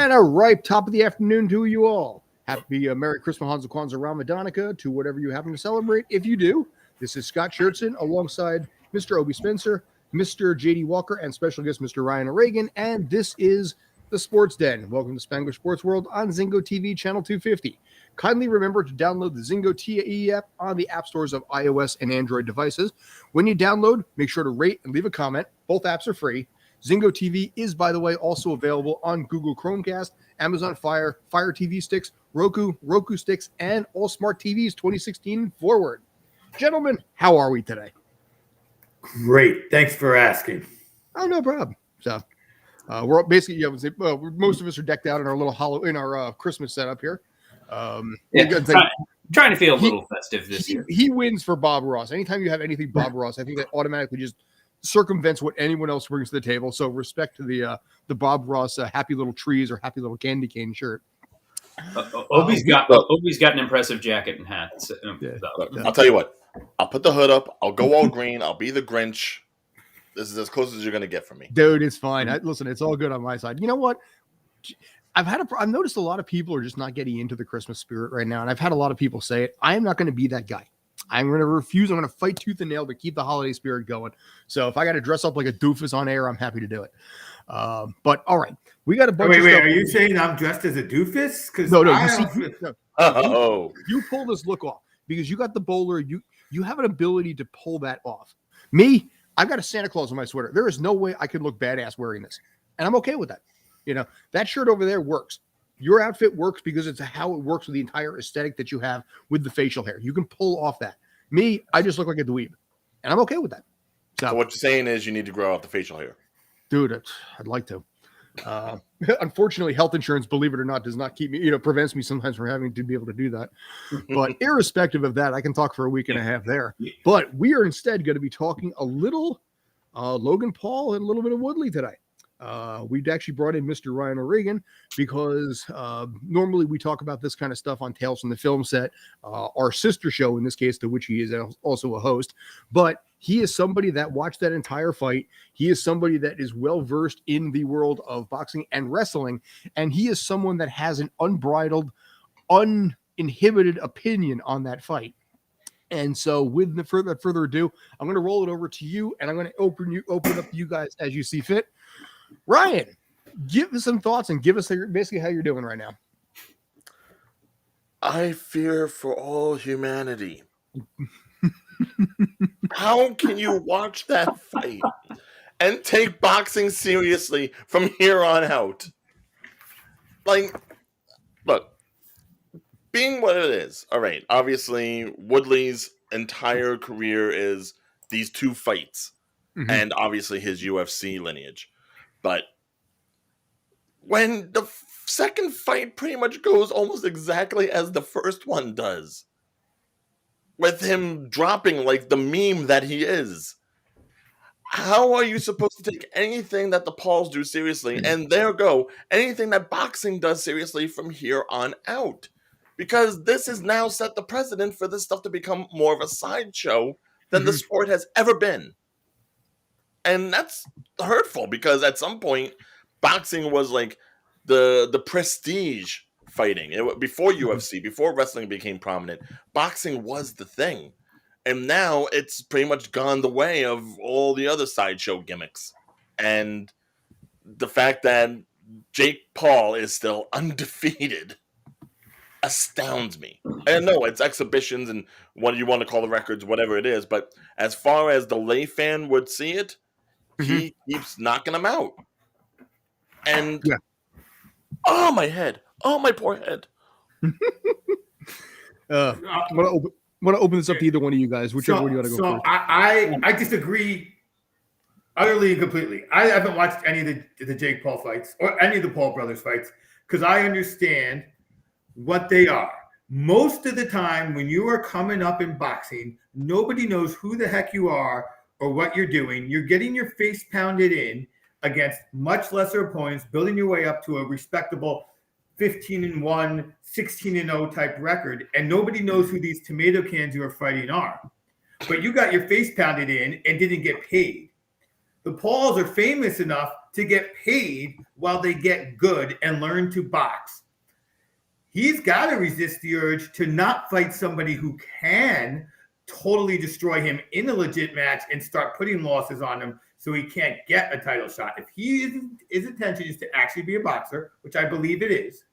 And a ripe top of the afternoon to you all. Happy Merry Christmas, Hanukkah, Kwanzaa, Ramadonica to whatever you happen to celebrate. If you do, this is Scott Schertzen alongside Mr. Obi Spencer, Mr. JD Walker, and special guest Mr. Ryan Reagan. And this is the Sports Den. Welcome to Spanglish Sports World on Zingo TV channel 250. Kindly remember to download the Zingo TAE app on the app stores of iOS and Android devices. When you download, make sure to rate and leave a comment. Both apps are free. Zingo TV is, by the way, also available on Google Chromecast, Amazon Fire, Fire TV sticks, Roku sticks, and all smart TVs 2016 forward. Gentlemen, how are we today? Great. Thanks for asking. Oh, no problem. So we're basically, most of us are decked out in our little Christmas setup here. Trying to feel a little festive this year. He wins for Bob Ross. Anytime you have anything Bob Ross, I think that automatically just circumvents what anyone else brings to the table. So respect to the Bob Ross happy little trees or happy little candy cane shirt. Obi's got an impressive jacket and hat. So, I'll tell you what. I'll put the hood up. I'll go all green. I'll be the Grinch. This is as close as you're gonna get from me, dude. It's fine. Listen, it's all good on my side. You know what? I've noticed a lot of people are just not getting into the Christmas spirit right now, and I've had a lot of people say it. I am not going to be that guy. I'm going to refuse. I'm going to fight tooth and nail to keep the holiday spirit going. So if I got to dress up like a doofus on air, I'm happy to do it. But all right, we got a bunch. Wait, are you saying I'm dressed as a doofus? Because you pull this look off because you got the bowler. You have an ability to pull that off. Me, I've got a Santa Claus on my sweater. There is no way I could look badass wearing this, and I'm okay with that. You know, that shirt over there works. Your outfit works because it's how it works with the entire aesthetic that you have with the facial hair. You can pull off that. Me, I just look like a dweeb, and I'm okay with that. So what you're saying is you need to grow out the facial hair. Dude, I'd like to. Unfortunately, health insurance, believe it or not, does not keep me, prevents me sometimes from having to be able to do that. But irrespective of that, I can talk for a week and a half there. But we are instead going to be talking a little Logan Paul and a little bit of Woodley today. We've actually brought in Mr. Ryan Reagan because normally we talk about this kind of stuff on Tales from the Film Set, our sister show in this case, to which he is also a host. But he is somebody that watched that entire fight. He is somebody that is well versed in the world of boxing and wrestling, and he is someone that has an unbridled, uninhibited opinion on that fight. And so, with further ado, I'm going to roll it over to you, and I'm going to open up to you guys as you see fit. Ryan, give us some thoughts and give us basically how you're doing right now. I fear for all humanity. How can you watch that fight and take boxing seriously from here on out? Like, look, being what it is, all right, obviously Woodley's entire career is these two fights, and obviously his UFC lineage. But when the second fight pretty much goes almost exactly as the first one does, with him dropping like the meme that he is, how are you supposed to take anything that the Pauls do seriously, and anything that boxing does seriously from here on out? Because this has now set the precedent for this stuff to become more of a sideshow than the sport has ever been. And that's hurtful because at some point, boxing was like the prestige fighting. Before UFC, before wrestling became prominent, boxing was the thing. And now it's pretty much gone the way of all the other sideshow gimmicks. And the fact that Jake Paul is still undefeated astounds me. I know it's exhibitions and what you want to call the records, whatever it is. But as far as the lay fan would see it, he keeps knocking them out. And oh, my head. Oh, my poor head. I want to open this up to either one of you guys. Whichever one you want to go first. I disagree utterly and completely. I haven't watched any of the Jake Paul fights or any of the Paul brothers fights because I understand what they are. Most of the time when you are coming up in boxing, nobody knows who the heck you are or what you're doing. You're getting your face pounded in against much lesser opponents, building your way up to a respectable 15-1, 16-0 type record, and nobody knows who these tomato cans you are fighting are. But you got your face pounded in and didn't get paid. The Pauls are famous enough to get paid while they get good and learn to box. He's got to resist the urge to not fight somebody who can totally destroy him in a legit match and start putting losses on him so he can't get a title shot. If his intention is to actually be a boxer, which I believe it is,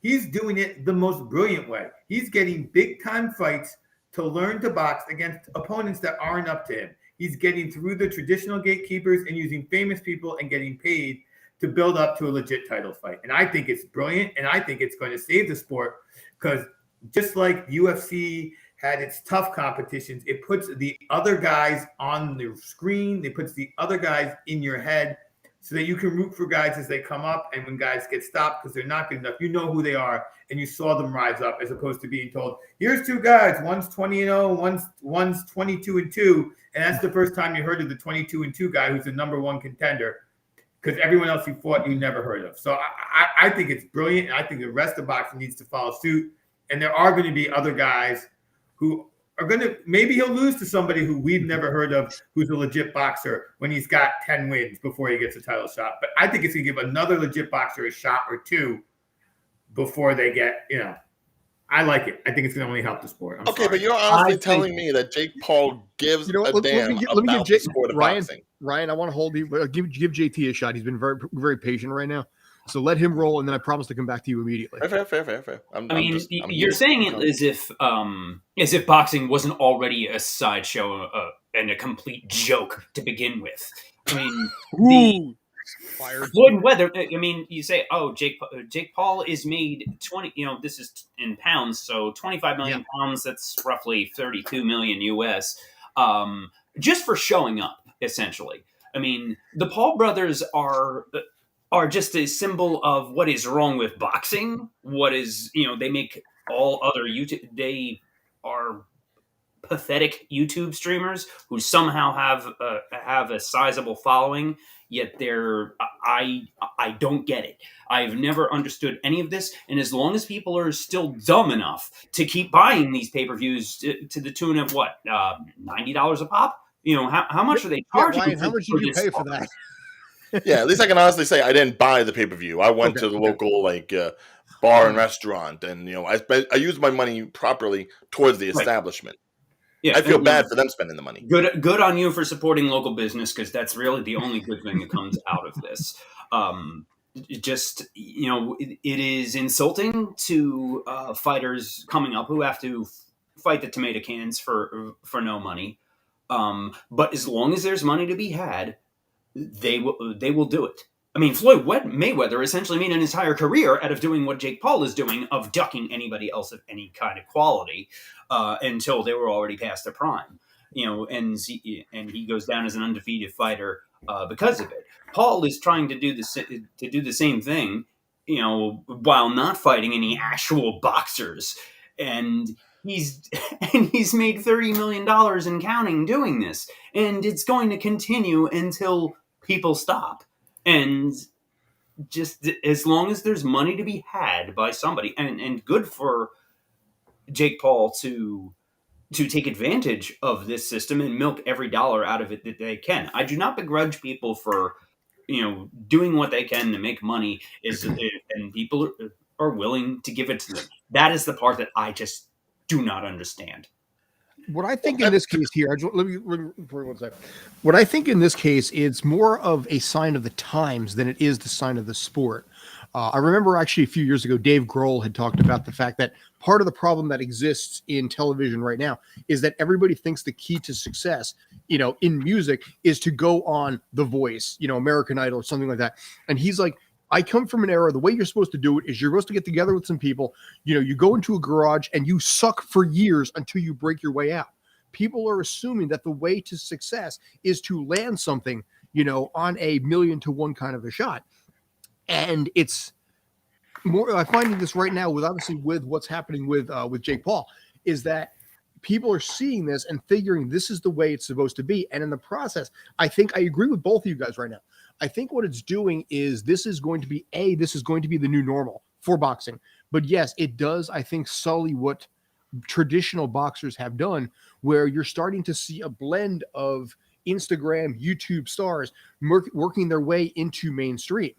he's doing it the most brilliant way. He's getting big time fights to learn to box against opponents that aren't up to him. He's getting through the traditional gatekeepers and using famous people and getting paid to build up to a legit title fight. And I think it's brilliant, and I think it's going to save the sport, because just like UFC had its tough competitions, it puts the other guys on the screen, it puts the other guys in your head so that you can root for guys as they come up, and when guys get stopped because they're not good enough, you know who they are, and you saw them rise up, as opposed to being told, here's two guys, one's 20-0, one's 22-2, and that's the first time you heard of the 22-2 guy who's the number one contender, because everyone else you fought you never heard of. So I think it's brilliant, and I think the rest of boxing needs to follow suit, and there are going to be other guys who are going to, maybe he'll lose to somebody who we've never heard of, who's a legit boxer when he's got 10 wins before he gets a title shot. But I think it's going to give another legit boxer a shot or two before they get, I like it. I think it's going to only help the sport. I'm sorry. But you're honestly telling me that Jake Paul gives a damn about the sport of boxing. Ryan, I want to hold you. Give JT a shot. He's been very, very patient right now. So let him roll, and then I promise to come back to you immediately. Fair. You're saying it as if boxing wasn't already a sideshow and a complete joke to begin with. I mean, Floyd Mayweather. I mean, you say, oh, Jake Paul is made 20. This is in pounds, so 25 million pounds. That's roughly 32 million US. Just for showing up, essentially. I mean, the Paul brothers are just a symbol of what is wrong with boxing. What is, they make all other YouTube, they are pathetic YouTube streamers who somehow have a sizable following, yet I don't get it. I've never understood any of this. And as long as people are still dumb enough to keep buying these pay-per-views to the tune of what, $90 a pop? How much are they charging? Ryan, how much did you pay for that? Yeah, at least I can honestly say I didn't buy the pay-per-view. I went to the local bar and restaurant, and I used my money properly towards the establishment. Yeah, I feel bad for them spending the money. Good on you for supporting local business, because that's really the only good thing that comes out of this. It is insulting to fighters coming up who have to fight the tomato cans for no money. But as long as there's money to be had, they will do it. I mean, Floyd Mayweather essentially made an entire career out of doing what Jake Paul is doing, of ducking anybody else of any kind of quality until they were already past their prime. And he goes down as an undefeated fighter because of it. Paul is trying to do the same thing, while not fighting any actual boxers, and he's made $30 million and counting doing this, and it's going to continue until people stop. And just as long as there's money to be had by somebody, and good for Jake Paul to take advantage of this system and milk every dollar out of it that they can. I do not begrudge people for doing what they can to make money, and people are willing to give it to them. That is the part that I just do not understand. What I think in this case here, let me for 1 second. What I think in this case, it's more of a sign of the times than it is the sign of the sport. I remember actually a few years ago, Dave Grohl had talked about the fact that part of the problem that exists in television right now is that everybody thinks the key to success, in music is to go on The Voice, American Idol or something like that. And he's like, I come from an era, the way you're supposed to do it is you're supposed to get together with some people, you go into a garage and you suck for years until you break your way out. People are assuming that the way to success is to land something, on a 1,000,000 to 1 kind of a shot. And it's more, I'm finding this right now with what's happening with Jake Paul, is that people are seeing this and figuring this is the way it's supposed to be. And in the process, I think I agree with both of you guys right now. I think what it's doing is this is going to be the new normal for boxing. But yes, it does, I think, sully what traditional boxers have done, where you're starting to see a blend of, Instagram, YouTube stars working their way into mainstream.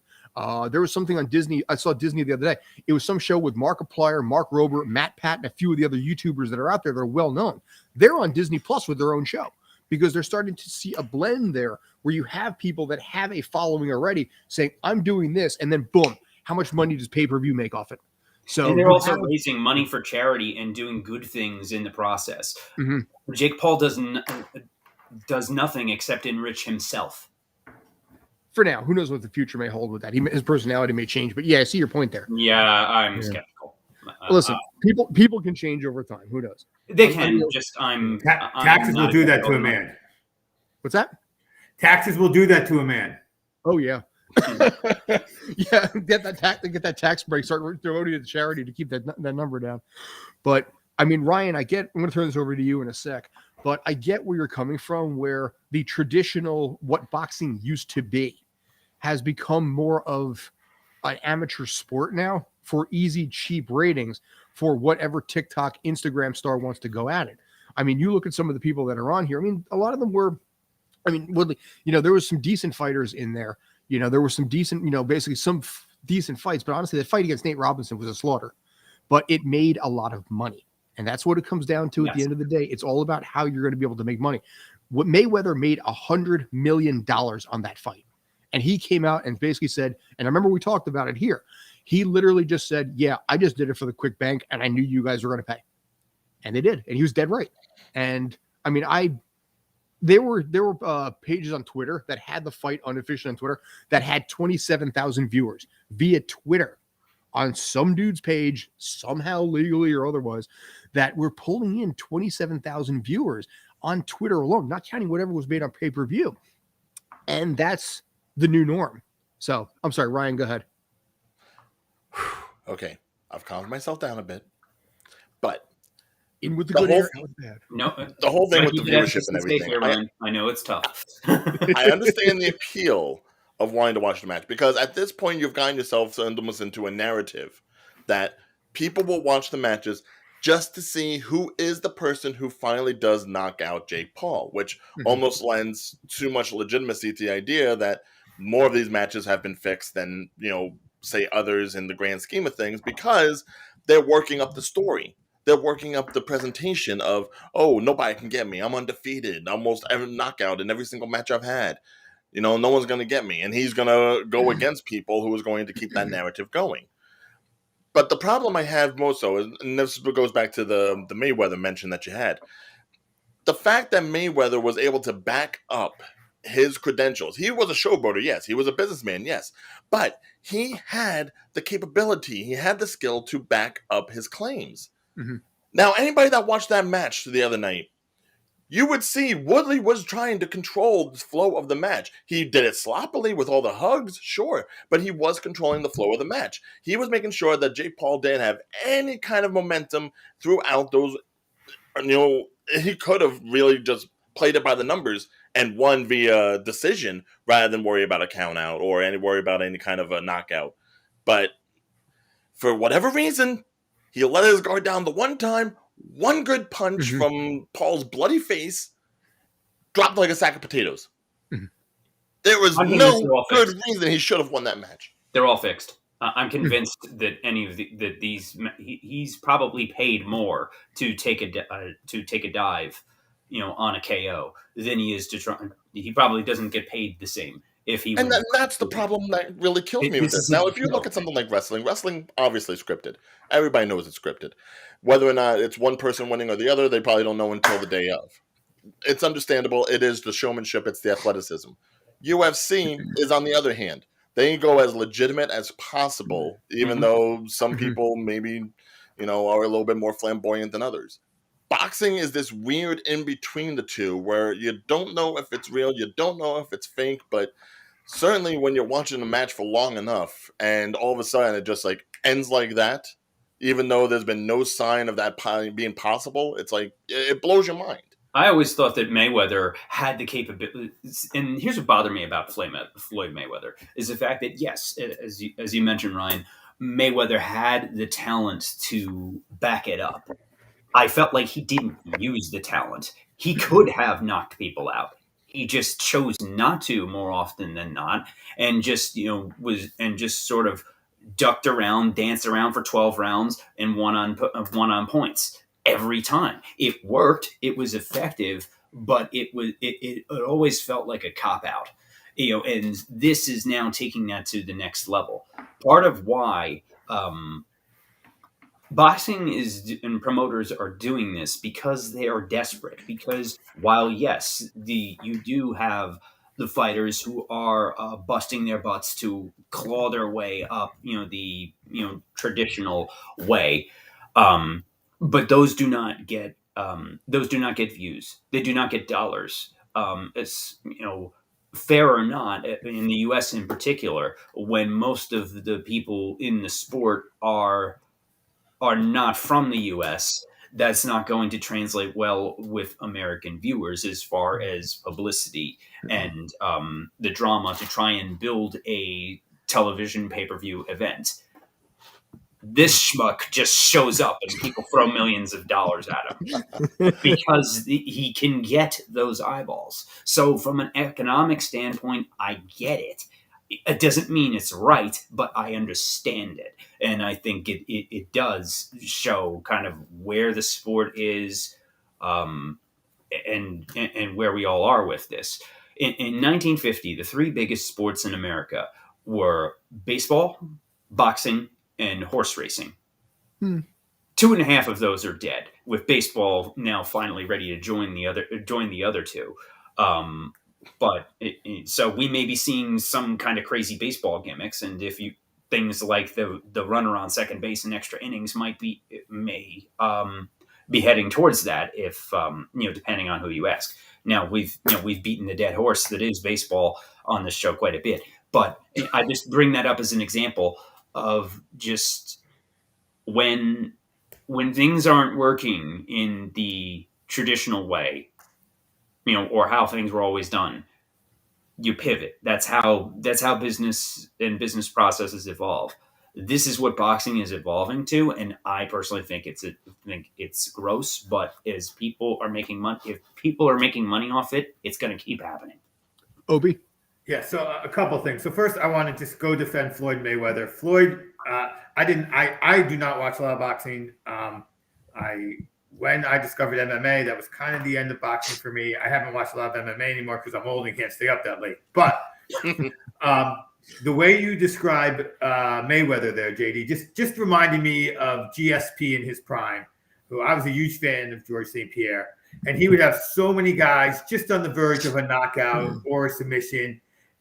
There was something on Disney. I saw Disney the other day. It was some show with Markiplier, Mark Rober, Matt Pat, and a few of the other YouTubers that are out there that are well known. They're on Disney Plus with their own show because they're starting to see a blend there where you have people that have a following already saying, I'm doing this. And then boom, how much money does pay-per-view make off it? So and they're also raising money for charity and doing good things in the process. Mm-hmm. Jake Paul does nothing except enrich himself. For now, who knows what the future may hold with that? His personality may change, but yeah, I see your point there. Yeah, I'm skeptical. Listen, people can change over time. Who knows? They can. Taxes will do that to a man. What's that? Taxes will do that to a man. Oh yeah, yeah. Get that tax break. Start donating to charity to keep that number down. But I mean, Ryan, I'm going to turn this over to you in a sec. But I get where you're coming from, where the traditional what boxing used to be has become more of an amateur sport now for easy, cheap ratings for whatever TikTok, Instagram star wants to go at it. I mean, you look at some of the people that are on here. I mean, a lot of them were, Woodley, there was some decent fighters in there. There were some decent, basically some decent fights. But honestly, the fight against Nate Robinson was a slaughter. But it made a lot of money. And that's what it comes down to at the end of the day. It's all about how you're going to be able to make money. What Mayweather made $100 million on that fight. And he came out and basically said, and I remember we talked about it here. He literally just said, yeah, I just did it for the quick bank and I knew you guys were going to pay. And they did. And he was dead right. And I mean, there were pages on Twitter that had the fight unofficially on Twitter that had 27,000 viewers via Twitter on some dude's page, somehow legally or otherwise, that were pulling in 27,000 viewers on Twitter alone, not counting whatever was made on pay-per-view. And that's the new norm. So I'm sorry, Ryan, go ahead. Okay. I've calmed myself down a bit, but in with the good air, out with the bad. No, the whole thing with the viewership and everything. I know it's tough. I understand the appeal of wanting to watch the match because at this point you've gotten yourself almost into a narrative that people will watch the matches just to see who is the person who finally does knock out Jake Paul, which almost lends too much legitimacy to the idea that more of these matches have been fixed than, say others in the grand scheme of things because they're working up the story. They're working up the presentation of, oh, nobody can get me. I'm undefeated. Almost every knockout in every single match I've had. No one's going to get me. And he's going to go against people who is going to keep that narrative going. But the problem I have most so, and this goes back to the Mayweather mention that you had, the fact that Mayweather was able to back up his credentials. He was a showboater, yes. He was a businessman, yes. But he had the capability, he had the skill to back up his claims. Mm-hmm. Now, anybody that watched that match the other night, you would see Woodley was trying to control the flow of the match. He did it sloppily with all the hugs, sure, but he was controlling the flow of the match. He was making sure that Jake Paul didn't have any kind of momentum throughout those. He could have really just played it by the numbers and won via decision rather than worry about a count out or worry about any kind of a knockout. But for whatever reason, he let his guard down the one time. One good punch from Paul's bloody face dropped like a sack of potatoes. Mm-hmm. There was no good reason he should have won that match. They're all fixed. I'm convinced that any of these he's probably paid more to take a dive, on a KO than he is to try. He probably doesn't get paid the same. And that's the problem that really kills me with this. Now, if you look at something like wrestling obviously scripted. Everybody knows it's scripted. Whether or not it's one person winning or the other, they probably don't know until the day of. It's understandable. It is the showmanship. It's the athleticism. UFC is, on the other hand, they go as legitimate as possible, even though some people maybe, are a little bit more flamboyant than others. Boxing is this weird in between the two where you don't know if it's real, you don't know if it's fake, but certainly when you're watching a match for long enough and all of a sudden it just ends like that, even though there's been no sign of that being possible, it's it blows your mind. I always thought that Mayweather had the capability, and here's what bothered me about Floyd Mayweather, is the fact that, yes, as you mentioned, Ryan, Mayweather had the talent to back it up. I felt like he didn't use the talent. He could have knocked people out. he just chose not to more often than not, and just sort of ducked around, danced around for 12 rounds and won on points every time. It worked. It was effective, but it always felt like a cop out. And this is now taking that to the next level. Part of why boxing and promoters are doing this because they are desperate. Because while yes, you do have the fighters who are busting their butts to claw their way up, the traditional way, but those do not get views. They do not get dollars. It's fair or not, in the U.S. in particular, when most of the people in the sport are not from the US, that's not going to translate well with American viewers as far as publicity and the drama to try and build a television pay-per-view event. This schmuck just shows up and people throw millions of dollars at him because he can get those eyeballs. So from an economic standpoint, I get it. It doesn't mean it's right, but I understand it. And I think it does show kind of where the sport is, and where we all are with this. In 1950, the three biggest sports in America were baseball, boxing, and horse racing. 2.5 of those are dead, with baseball now finally ready to join the other two. But so we may be seeing some kind of crazy baseball gimmicks, and things like the runner on second base in extra innings may be heading towards that, if depending on who you ask. Now we've beaten the dead horse that is baseball on this show quite a bit, but I just bring that up as an example of just when things aren't working in the traditional way, or how things were always done, you pivot. That's how business and business processes evolve. This is what boxing is evolving to, and I personally think it's gross. But as people are making money, if people are making money off it, it's going to keep happening. Obi? Yeah, so a couple things. So first, I want to just go defend Floyd Mayweather. Floyd, I do not watch a lot of boxing. When I discovered MMA, that was kind of the end of boxing for me. I haven't watched a lot of MMA anymore because I'm old and can't stay up that late. But the way you describe Mayweather there, JD, just reminded me of GSP in his prime, who I was a huge fan of George St. Pierre. And he would have so many guys just on the verge of a knockout or a submission.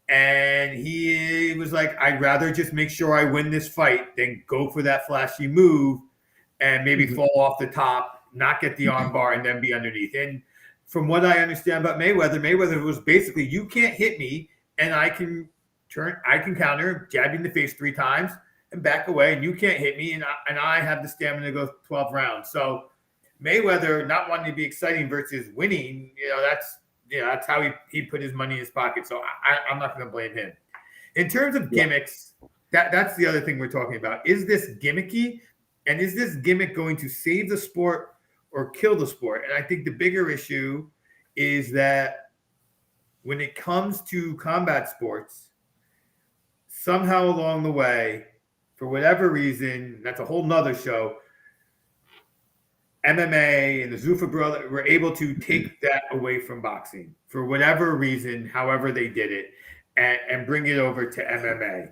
And he was like, I'd rather just make sure I win this fight than go for that flashy move and maybe fall off the top, not get the arm bar, and then be underneath. And from what I understand about Mayweather was basically, you can't hit me, and I can counter, jab you in the face 3 times and back away, and you can't hit me, and I have the stamina to go 12 rounds. So Mayweather not wanting to be exciting versus winning, that's how he put his money in his pocket. So I'm not going to blame him. In terms of gimmicks, that's the other thing we're talking about. Is this gimmicky? And is this gimmick going to save the sport or kill the sport? And I think the bigger issue is that when it comes to combat sports, somehow along the way, for whatever reason, that's a whole nother show, MMA and the Zuffa brother were able to take that away from boxing for whatever reason, however they did it, and bring it over to MMA.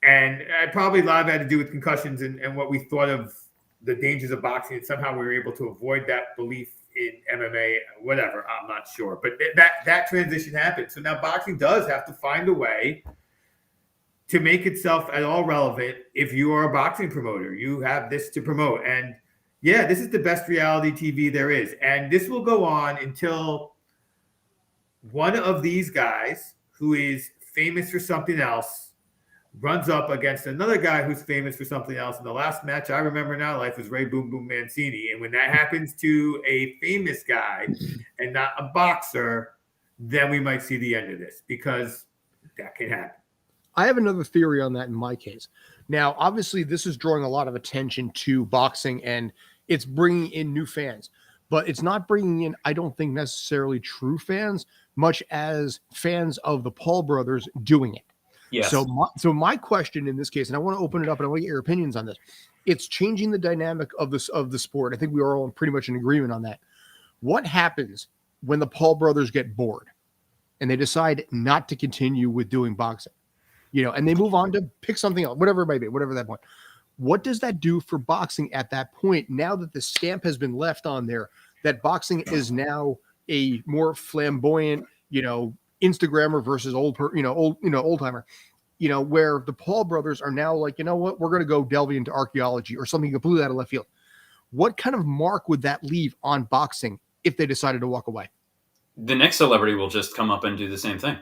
And probably a lot of that had to do with concussions and what we thought of the dangers of boxing. And somehow we were able to avoid that belief in MMA, whatever. I'm not sure. But that transition happened. So now boxing does have to find a way to make itself at all relevant. If you are a boxing promoter, you have this to promote. And yeah, this is the best reality TV there is. And this will go on until one of these guys who is famous for something else runs up against another guy who's famous for something else. And the last match I remember in our life was Ray Boom Boom Mancini. And when that happens to a famous guy and not a boxer, then we might see the end of this, because that can happen. I have another theory on that in my case. Now, obviously, this is drawing a lot of attention to boxing, and it's bringing in new fans. but it's not bringing in, I don't think, necessarily true fans, much as fans of the Paul brothers doing it. Yes. So my question in this case, and I want to open it up and I want to get your opinions on this. It's changing the dynamic of the sport. I think we are all pretty much in agreement on that. What happens when the Paul brothers get bored and they decide not to continue with doing boxing? And they move on to pick something else, whatever it might be, whatever that point. What does that do for boxing at that point? Now that the stamp has been left on there, that boxing is now a more flamboyant, Instagrammer versus old timer, where the Paul brothers are now like, you know what, we're going to go delving into archaeology or something completely out of left field. What kind of mark would that leave on boxing if they decided to walk away? The next celebrity will just come up and do the same thing.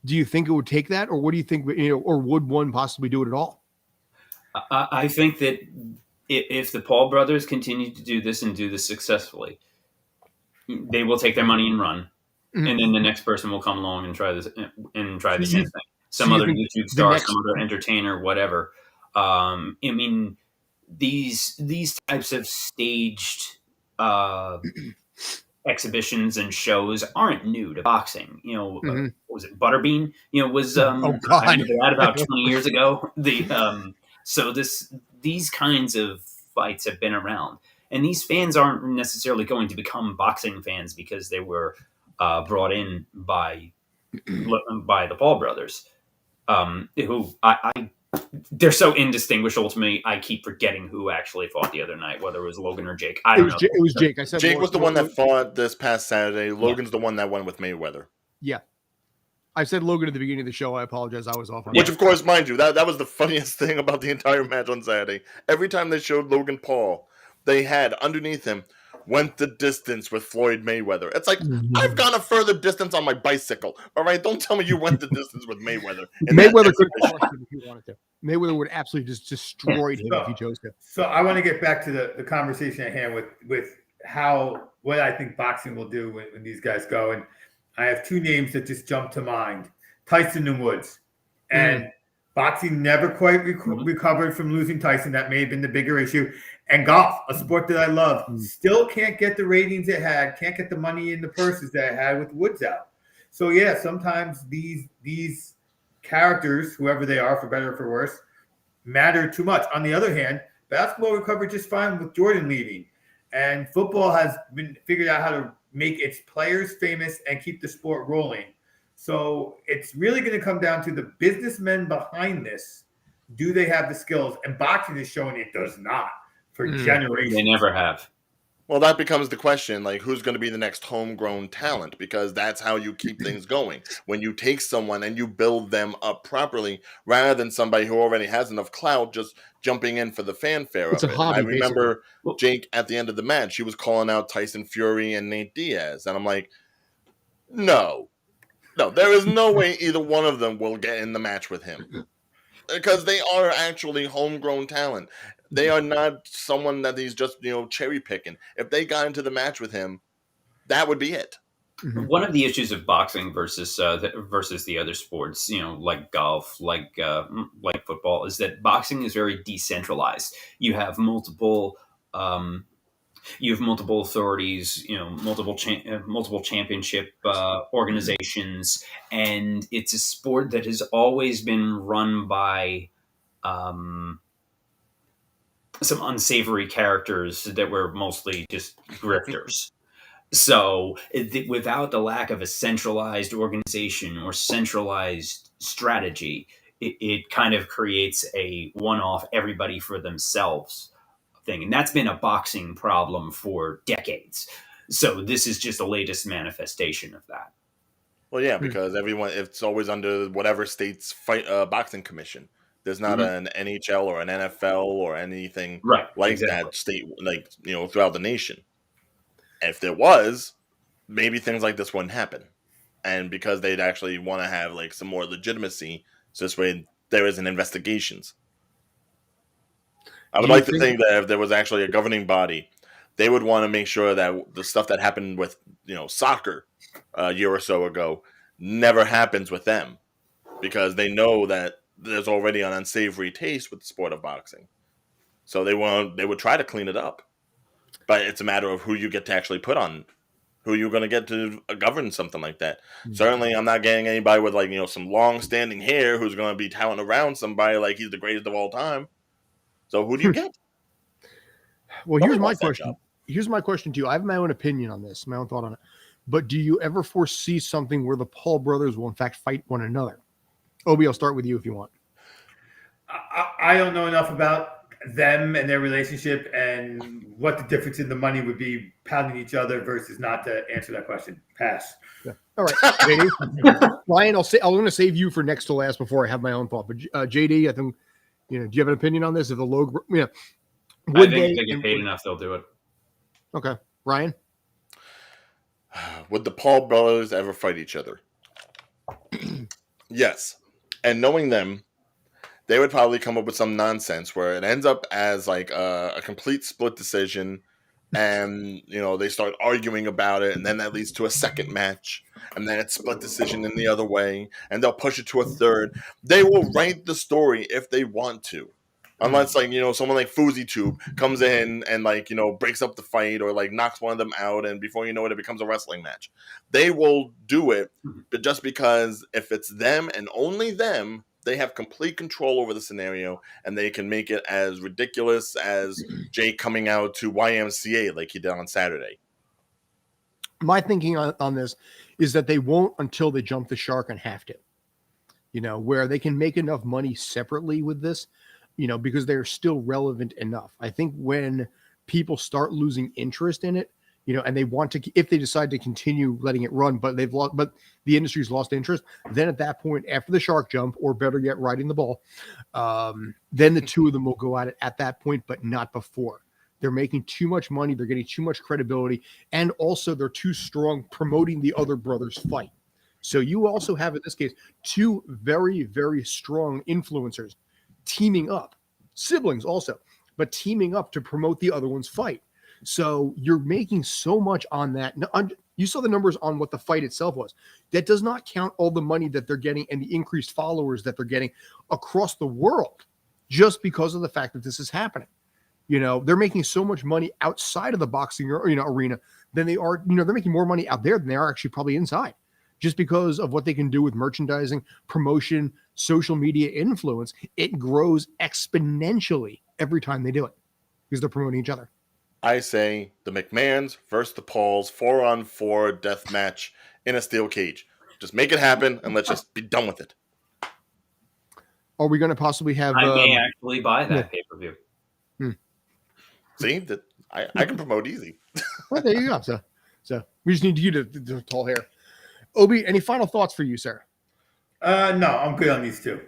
Do you think it would take that, or what do you think, or would one possibly do it at all? I think that if the Paul brothers continue to do this and do this successfully, they will take their money and run, and then the next person will come along and try this and try the same thing. Some other YouTube star, some other entertainer, whatever. I mean, these types of staged exhibitions and shows aren't new to boxing. What was it, Butterbean? Was I remember that about 20 years ago. So these kinds of fights have been around, and these fans aren't necessarily going to become boxing fans because they were brought in by the Paul brothers, who they're so indistinguishable to me. I keep forgetting who actually fought the other night, whether it was Logan or Jake. I don't know. It was Jake. I said Jake was the one that fought this past Saturday. Logan's the one that went with Mayweather. Yeah. I said Logan at the beginning of the show. I apologize. I was off on Which, of course, mind you, that was the funniest thing about the entire match on Saturday. Every time they showed Logan Paul, they had underneath him, went the distance with Floyd Mayweather. It's like, I've gone a further distance on my bicycle. All right, don't tell me you went the distance with Mayweather. Mayweather could have crushed him if he wanted to. Mayweather would absolutely just destroyed him if he chose to. So I want to get back to the conversation at hand with what I think boxing will do when these guys go. And I have two names that just jump to mind: Tyson and Woods. And boxing never quite recovered from losing Tyson. That may have been the bigger issue. And golf, a sport that I love, still can't get the ratings it had, can't get the money in the purses that it had with Woods out. So yeah, sometimes these characters, whoever they are, for better or for worse, matter too much. On the other hand, basketball recovered just fine with Jordan leaving. And football has been figured out how to make its players famous and keep the sport rolling. So it's really going to come down to the businessmen behind this. Do they have the skills? And boxing is showing it does not for generations. They never have. Well, that becomes the question, like, who's going to be the next homegrown talent? Because that's how you keep things going. When you take someone and you build them up properly, rather than somebody who already has enough clout just jumping in for the fanfare it's of a it. hobby, I remember Jake at the end of the match, he was calling out Tyson Fury and Nate Diaz. And I'm like, no, there is no way either one of them will get in the match with him. Because they are actually homegrown talent. They are not someone that he's just, cherry picking. If they got into the match with him, that would be it. One of the issues of boxing versus the other sports, like golf, like football, is that boxing is very decentralized. You have multiple authorities, multiple championship organizations, and it's a sport that has always been run by some unsavory characters that were mostly just grifters. So without the lack of a centralized organization or centralized strategy, it kind of creates a one-off, everybody for themselves thing. And that's been a boxing problem for decades. So this is just the latest manifestation of that. Well, yeah, because it's always under whatever state's boxing commission. There's not an NHL or an NFL or anything that state, throughout the nation. And if there was, maybe things like this wouldn't happen. And because they'd actually want to have some more legitimacy, so this way there isn't investigations. I would like to think that if there was actually a governing body, they would want to make sure that the stuff that happened with, soccer a year or so ago never happens with them, because they know that there's already an unsavory taste with the sport of boxing. So they would try to clean it up. But it's a matter of who you get to actually put on, who you're going to get to govern something like that. Mhm. Certainly, I'm not getting anybody with like some long-standing hair who's going to be touting around somebody like he's the greatest of all time. So who do you get? Well, Nobody here's my wants that question. job. Here's my question to you. I have my own opinion on this, my own thought on it. But do you ever foresee something where the Paul brothers will in fact fight one another? Obi, I'll start with you if you want. I don't know enough about them and their relationship and what the difference in the money would be pounding each other versus not to answer that question. Pass. Yeah. All right, JD. Ryan, I'm going to save you for next to last before I have my own thought. But JD, I think do you have an opinion on this? If the logo, I would think they? if they get paid enough, they'll do it. Okay, Ryan. Would the Paul brothers ever fight each other? Yes. And knowing them, they would probably come up with some nonsense where it ends up as like a complete split decision, and they start arguing about it, and then that leads to a second match, and then it's split decision in the other way, and they'll push it to a third. They will write the story if they want to. Unless someone like FouseyTube comes in and breaks up the fight or knocks one of them out, and before you know it becomes a wrestling match. They will do it, but just because if it's them and only them, they have complete control over the scenario, and they can make it as ridiculous as Jake coming out to YMCA like he did on Saturday. My thinking on this is that they won't until they jump the shark and have to. Where they can make enough money separately with this, because they're still relevant enough. I think when people start losing interest in it, and they want to, if they decide to continue letting it run, but the industry's lost interest, then at that point, after the shark jump, or better yet, riding the ball, then the two of them will go at it at that point, but not before. They're making too much money. They're getting too much credibility. And also they're too strong promoting the other brothers' fight. So you also have, in this case, two very, very strong influencers teaming up, siblings also, but teaming up to promote the other one's fight. So you're making so much on that. You saw the numbers on what the fight itself was. That does not count all the money that they're getting and the increased followers that they're getting across the world just because of the fact that this is happening. They're making so much money outside of the boxing arena than they are, they're making more money out there than they are actually probably inside, just because of what they can do with merchandising, promotion, social media influence. It grows exponentially every time they do it because they're promoting each other. I say the McMahons versus the Pauls 4-on-4 death match in a steel cage. Just make it happen and let's just be done with it. Are we going to possibly have? I may actually buy that pay-per-view. See, that I can promote easy. Well, there you go. So we just need you to tall hair. Obi, any final thoughts for you, sir? No, I'm good on these two.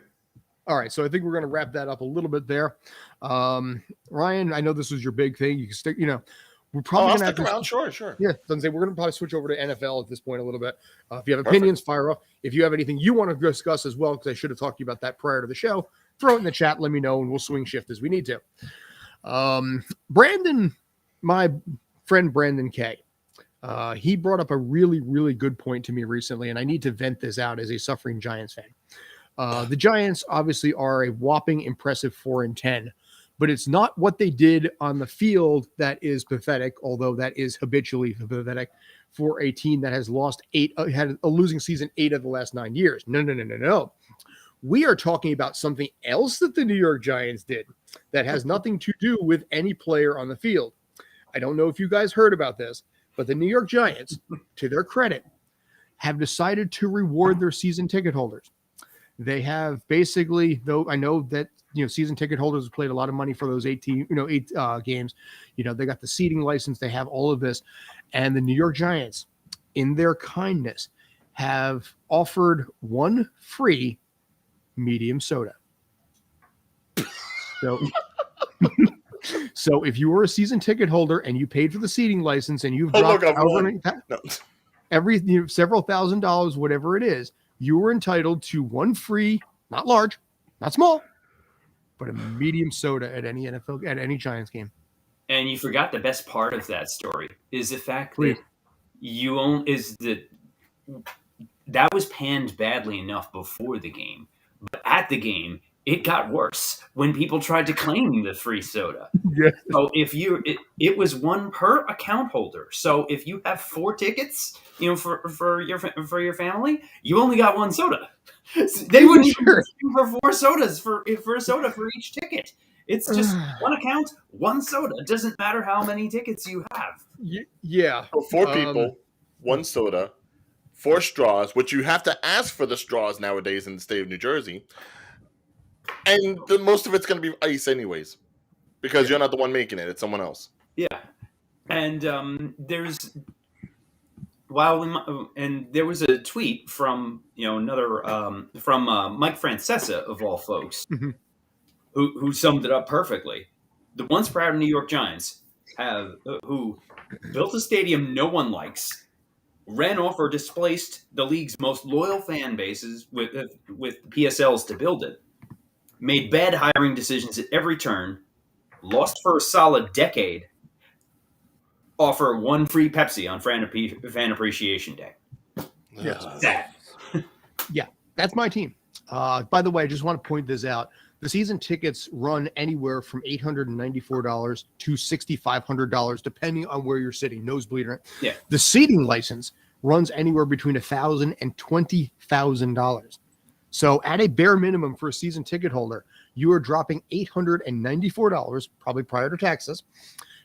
All right, so I think we're going to wrap that up a little bit there. Ryan, I know this was your big thing. You can stick, we're probably I'll going stick around. Sure. Yeah, doesn't say we're going to probably switch over to NFL at this point a little bit. If you have opinions, fire up. If you have anything you want to discuss as well, because I should have talked to you about that prior to the show, throw it in the chat. Let me know, and we'll swing shift as we need to. Brandon, my friend Brandon K, he brought up a really, really good point to me recently, and I need to vent this out as a suffering Giants fan. The Giants obviously are a whopping impressive 4-10, but it's not what they did on the field that is pathetic, although that is habitually pathetic for a team that has had a losing season 8 of the last 9 years. No. We are talking about something else that the New York Giants did that has nothing to do with any player on the field. I don't know if you guys heard about this, but the New York Giants, to their credit, have decided to reward their season ticket holders. They have basically, though I know that season ticket holders have played a lot of money for those 8 games. They got the seating license, they have all of this, and the New York Giants, in their kindness, have offered one free medium soda. So if you were a season ticket holder and you paid for the seating license and you've dropped several $1,000s, whatever it is, you were entitled to one free, not large, not small, but a medium soda at any Giants game. And you forgot the best part of that story is the fact Please. that was panned badly enough before the game, but at the game it got worse when people tried to claim the free soda. Yeah. So it was one per account holder. So if you have 4 tickets, for your family, you only got 1 soda. They wouldn't even Sure. for 4 sodas for a soda for each ticket. It's just 1 account, 1 soda. It doesn't matter how many tickets you have. Yeah. So 4 people, 1 soda, 4 straws, which you have to ask for the straws nowadays in the state of New Jersey. And most of it's going to be ice anyways, because you're not the one making it; it's someone else. Yeah, and there was a tweet from another from Mike Francesa of all folks, Mhm. who summed it up perfectly. The once proud New York Giants who built a stadium no one likes, ran off or displaced the league's most loyal fan bases with PSLs to build it, made bad hiring decisions at every turn, lost for a solid decade, offer 1 free Pepsi on Fan Appreciation Day. Yes. That. Yeah, that's my team. By the way, I just want to point this out. The season tickets run anywhere from $894 to $6,500, depending on where you're sitting, nosebleed. Right? Yeah. The seating license runs anywhere between $1,000 and $20,000. So at a bare minimum for a season ticket holder, you are dropping $894, probably prior to taxes,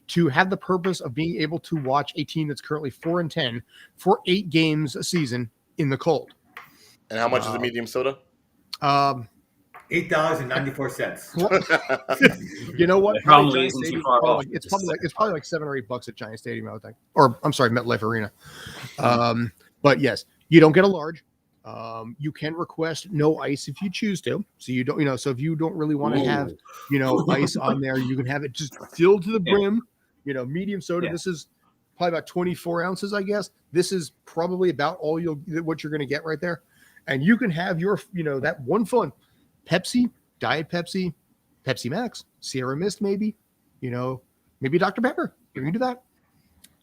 to have the purpose of being able to watch a team that's currently 4-10 for 8 games a season in the cold. And how much is a medium soda? $8.94. You know what? It probably Giant isn't too Stadium, far off. it's probably like $7 or $8 at Giant Stadium, I would think. Or I'm sorry, MetLife Arena. But yes, you don't get a large. You can request no ice if you choose to. So you don't, so if you don't really want to have, ice on there, you can have it just filled to the brim. Medium soda. Yeah. This is probably about 24 ounces, I guess. This is probably about all what you're going to get right there. And you can have your, that one fun Pepsi, Diet Pepsi, Pepsi Max, Sierra Mist, maybe Dr. Pepper. You can do that.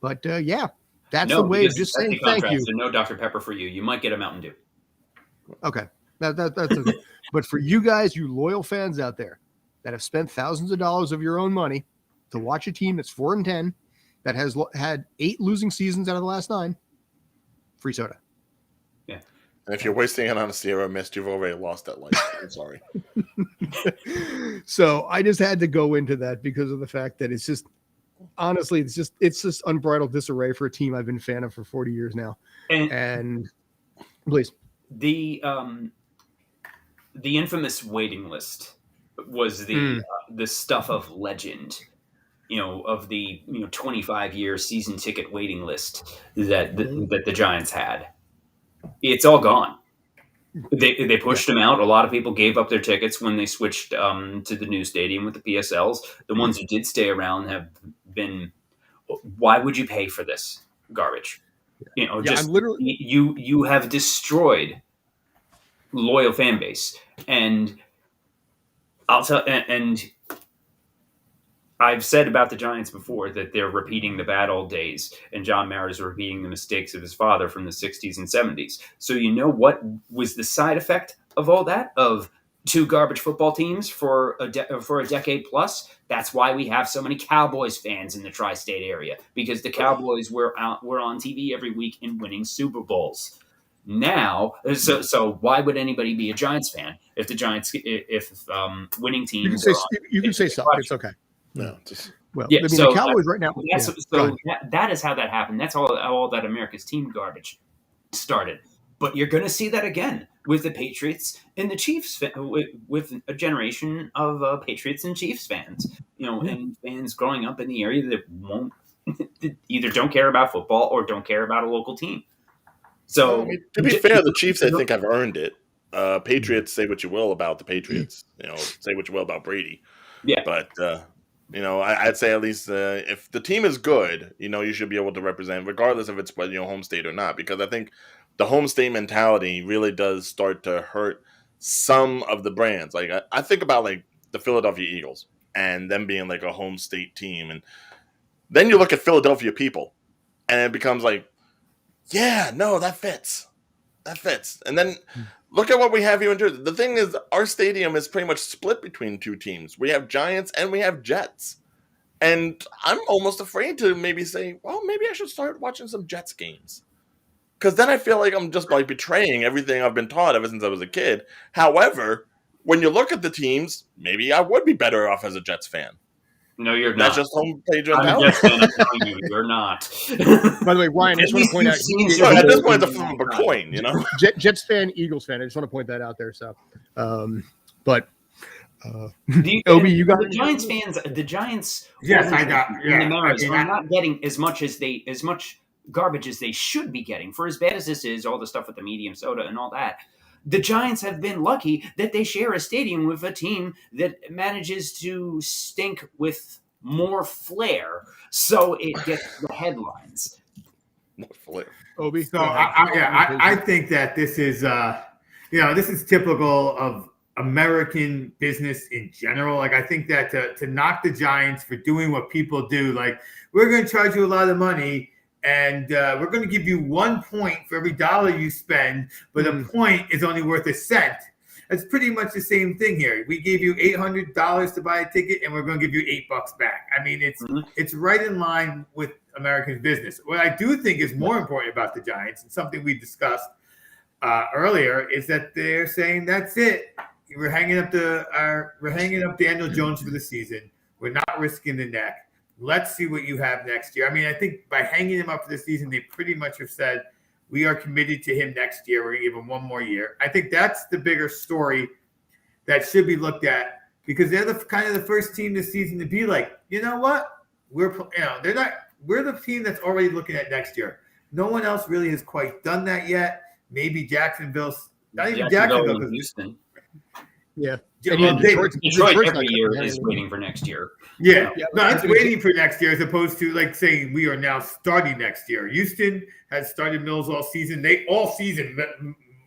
But yeah, that's the way of just saying thank you. So no Dr. Pepper for you. You might get a Mountain Dew. Okay. That's okay. But for you guys, you loyal fans out there that have spent thousands of dollars of your own money to watch a team that's 4-10, that has had 8 losing seasons out of the last 9, free soda. Yeah. And if you're wasting it on a Sierra Mist, you've already lost that life. I'm sorry. So I just had to go into that because of the fact that it's just, honestly, it's just unbridled disarray for a team I've been a fan of for 40 years now. And please. The infamous waiting list was the stuff of legend, of the 25-year season ticket waiting list that the Giants had. It's all gone. They pushed them out. A lot of people gave up their tickets when they switched to the new stadium with the PSLs. The ones who did stay around have been, why would you pay for this garbage? I'm literally, you have destroyed loyal fan base, and I'll tell. And I've said about the Giants before that they're repeating the bad old days, and John Mara is repeating the mistakes of his father from the 60s and 70s. So you know what was the side effect of all that? Of 2 garbage football teams for a decade plus? That's why we have so many Cowboys fans in the tri-state area, because the Cowboys were on TV every week and winning Super Bowls. Now, so why would anybody be a Giants fan if the Giants, if winning teams? You can say so. It's okay. No, the Cowboys right now. That is how that happened. That's all that America's team garbage started. But you're going to see that again with the Patriots and the Chiefs, with a generation of Patriots and Chiefs fans, and fans growing up in the area that won't either don't care about football or don't care about a local team. So to be fair, the Chiefs, I think, have earned it. Patriots, say what you will about the Patriots, say what you will about Brady. Yeah, but I'd say at least if the team is good, you should be able to represent, regardless if it's home state or not. Because I think the home state mentality really does start to hurt some of the brands. Like I think about like the Philadelphia Eagles and them being like a home state team, and then you look at Philadelphia people, and it becomes like, yeah, no, that fits. And then Look at what we have here in Jersey. The thing is, our stadium is pretty much split between two teams. We have Giants and we have Jets. And I'm almost afraid to maybe say, well, maybe I should start watching some Jets games. Because then I feel like I'm just like betraying everything I've been taught ever since I was a kid. However, when you look at the teams, maybe I would be better off as a Jets fan. No, you're That's not. just homepage I'm mentality. just fan, I'm telling you, you're not. By the way, Ryan, I just want to point out, Well, at this point, it's a flip of a coin, you know? Jets fan, Eagles fan. I just want to point that out there. So, but Obi, you got the Giants fans. The Giants, Yes, I got. in the Yeah, Mariners I mean, are not getting as much garbage as they should be getting. For as bad as this is, all the stuff with the medium soda and all that, the Giants have been lucky that they share a stadium with a team that manages to stink with more flair, so it gets the headlines. Obi. So I think that this is this is typical of American business in general. Like, I think that to knock the Giants for doing what people do, like, we're going to charge you a lot of money and we're going to give you 1 point for every dollar you spend, but a point is only worth a cent. It's pretty much the same thing here. We gave you $800 to buy a ticket, and we're going to give you $8 back. I mean, it's right in line with American business. What I do think is more important about the Giants, and something we discussed earlier, is that they're saying that's it. We're hanging up Daniel Jones for the season. We're not risking the neck. Let's see what you have next year. I mean, I think by hanging him up for the season, they pretty much have said, we are committed to him next year. We're going to give him one more year. I think that's the bigger story that should be looked at, because they're the kind of the first team this season to be like, you know what? We're the team that's already looking at next year. No one else really has quite done that yet. Maybe Jacksonville's not even Jacksonville. Houston. Yeah. Detroit every year is waiting for next year. Yeah. No, it's waiting for next year as opposed to like saying we are now starting next year. Houston has started Mills all season.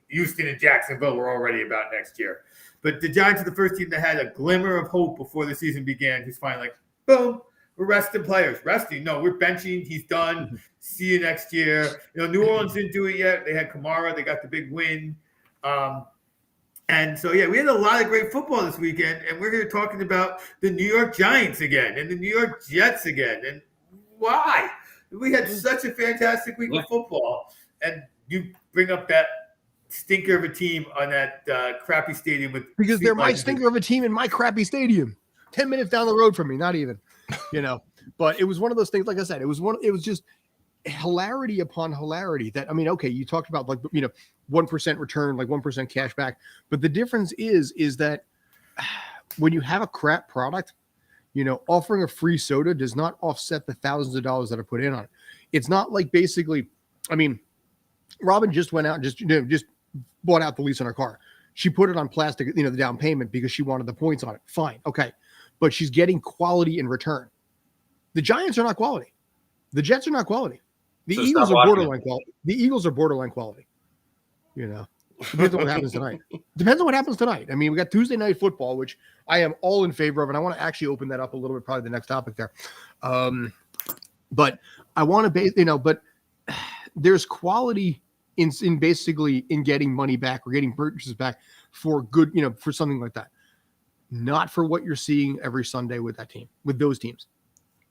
Houston and Jacksonville were already about next year. But the Giants are the first team that had a glimmer of hope before the season began. Who's finally like, boom, we're resting players. Resting? No, we're benching. He's done. See you next year. New Orleans didn't do it yet. They had Kamara. They got the big win. And so, we had a lot of great football this weekend, and we're here talking about the New York Giants again and the New York Jets again. And why? We had such a fantastic week of football, and you bring up that stinker of a team on that crappy stadium because they're my stinker of a team in my crappy stadium, 10 minutes down the road from me, not even, But it was one of those things. Like I said, it was just hilarity upon hilarity. That, I mean, okay, you talked about 1% return, like 1% cash back, but the difference is that when you have a crap product, offering a free soda does not offset the thousands of dollars that are put in on it. It's not like basically, I mean, Robin just went out and just bought out the lease on her car. She put it on plastic, the down payment because she wanted the points on it. Fine. Okay. But she's getting quality in return. The Giants are not quality. The Jets are not quality. The Eagles are borderline quality. The Eagles are borderline quality. Depends on what happens tonight. I mean, we got Tuesday Night Football, which I am all in favor of, and I want to actually open that up a little bit, probably the next topic there. But I want to but there's quality in basically in getting money back or getting purchases back for good, for something like that. Not for what you're seeing every Sunday with that team, with those teams.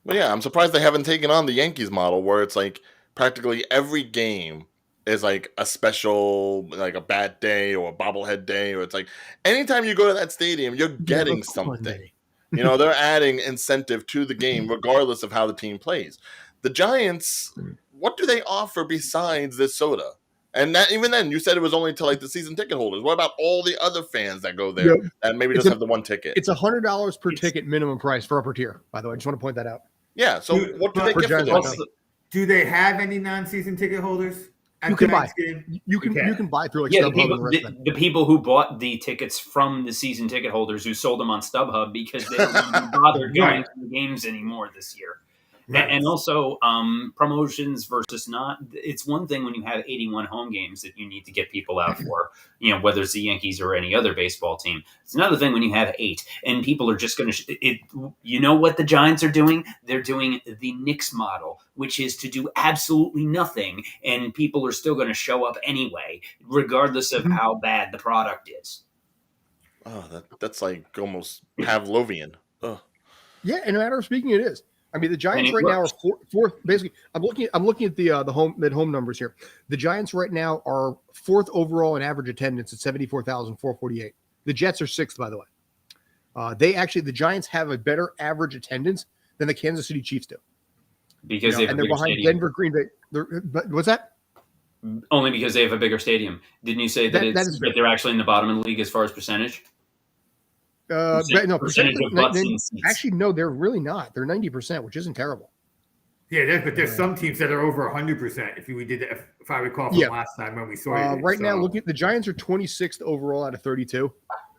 Well, yeah, I'm surprised they haven't taken on the Yankees model where it's like practically every game is like a special, like a bad day or a bobblehead day, or it's like anytime you go to that stadium, you're getting something. They're adding incentive to the game regardless of how the team plays. The Giants, what do they offer besides this soda? And that, even then, you said it was only to like the season ticket holders. What about all the other fans that go there and maybe just have the one ticket? It's $100 per ticket minimum price for upper tier, by the way. I just want to point that out. Yeah. So what do they get for that? Do they have any non-season ticket holders? You can buy. You can buy through like StubHub. The people who bought the tickets from the season ticket holders who sold them on StubHub because they don't even bother going to the games anymore this year. And also, promotions versus not. It's one thing when you have 81 home games that you need to get people out for, whether it's the Yankees or any other baseball team. It's another thing when you have 8 and people are just going to. You know what the Giants are doing? They're doing the Knicks model, which is to do absolutely nothing, and people are still going to show up anyway, regardless of how bad the product is. Oh, that's like almost Pavlovian. Oh. Yeah, in a matter of speaking, it is. I mean, the Giants right works. now are fourth. Basically, I'm looking at the home numbers here. The Giants right now are 4th overall in average attendance at 74,448. The Jets are 6th, by the way. The Giants have a better average attendance than the Kansas City Chiefs do. Because they're behind stadium. Denver, Green Bay. What's that? Only because they have a bigger stadium. Didn't you say that they're actually in the bottom of the league as far as percentage? Percentage of butts in seats. Actually, no, they're really not. They're 90%, which isn't terrible. Yeah, but there's some teams that are over 100%. If I recall from last time when we saw it. Right now, look at the Giants are 26th overall out of 32.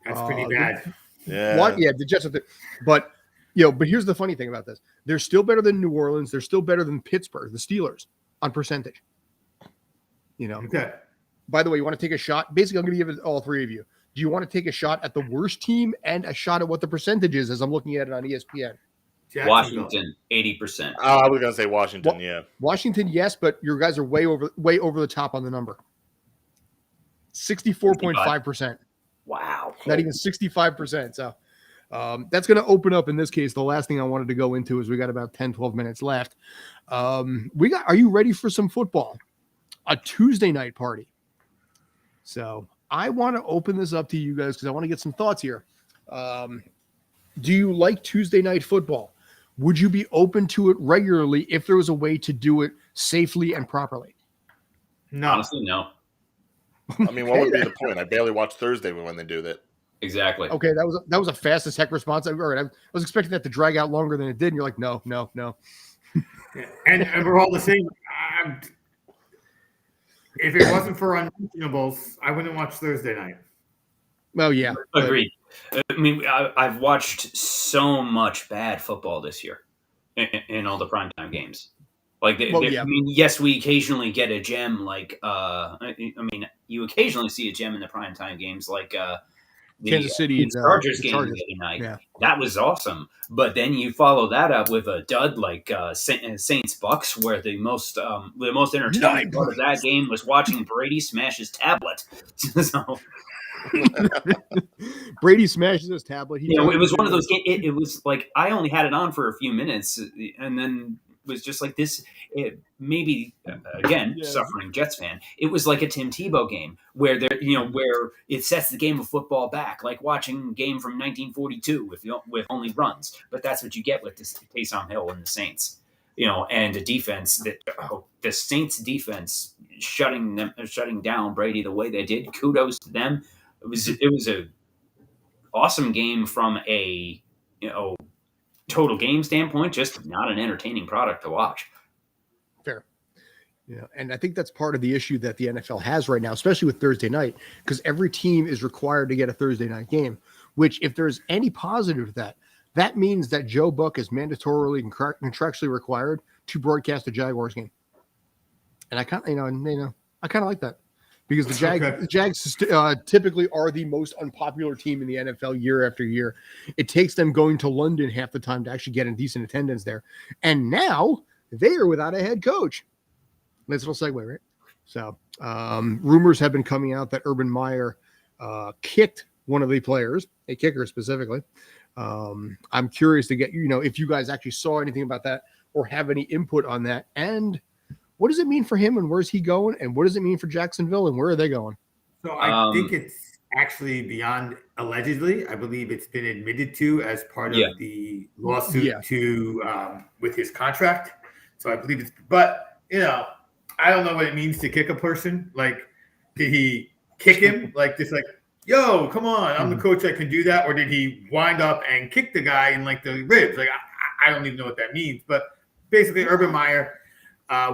That's pretty bad. The Jets are but here's the funny thing about this: they're still better than New Orleans. They're still better than Pittsburgh, the Steelers, on percentage. Okay. By the way, you want to take a shot? Basically, I'm going to give it to all 3 of you. Do you want to take a shot at the worst team and a shot at what the percentage is as I'm looking at it on ESPN? Washington, 80%. I was going to say Washington, yeah. Washington, yes, but your guys are way over the top on the number. 64.5%. Wow. Not even 65%. So that's going to open up, in this case, the last thing I wanted to go into is we got about 10, 12 minutes left. Are you ready for some football? A Tuesday night party. So I want to open this up to you guys because I want to get some thoughts here. Do you like Tuesday night football? Would you be open to it regularly if there was a way to do it safely and properly? No. Honestly, no. I mean, what would be the point? I barely watch Thursday when they do that. Exactly. Okay, that was a fast as heck response. I was expecting that to drag out longer than it did, and you're like, no. And we're all the same. If it wasn't for unmentionables, I wouldn't watch Thursday night. Well, yeah. Agreed. I mean, I've watched so much bad football this year in all the primetime games. Like, I mean, yes, we occasionally get a gem. Like, you occasionally see a gem in the primetime games, like the Kansas City Chargers game the other night. Yeah. That was awesome. But then you follow that up with a dud like Saints Bucks, where the most entertaining part of that game was watching Brady smash his tablet. So. Brady smashes his tablet. It was one of those games. It was like I only had it on for a few minutes, and then was just like this. Suffering Jets fan. It was like a Tim Tebow game where where it sets the game of football back, like watching a game from 1942 with only runs. But that's what you get with this Taysom Hill and the Saints. And a defense that the Saints defense shutting down Brady the way they did. Kudos to them. It was a awesome game from a total game standpoint, just not an entertaining product to watch. Fair. And I think that's part of the issue that the NFL has right now, especially with Thursday night, because every team is required to get a Thursday night game, which if there's any positive to that means that Joe Buck is mandatorily and contractually required to broadcast a Jaguars game. And I kind of like that. Because the Jags typically are the most unpopular team in the NFL year after year. It takes them going to London half the time to actually get in decent attendance there. And now they are without a head coach. Nice little segue, right? So rumors have been coming out that Urban Meyer kicked one of the players, a kicker specifically. I'm curious to get, if you guys actually saw anything about that or have any input on that. And what does it mean for him and where's he going? And what does it mean for Jacksonville and where are they going? So I think it's actually beyond allegedly. I believe it's been admitted to as part of the lawsuit with his contract. So I believe but I don't know what it means to kick a person. Like, did he kick him? Like, just like, yo, come on, I'm the coach, I can do that. Or did he wind up and kick the guy in like the ribs? Like, I don't even know what that means. But basically, Urban Meyer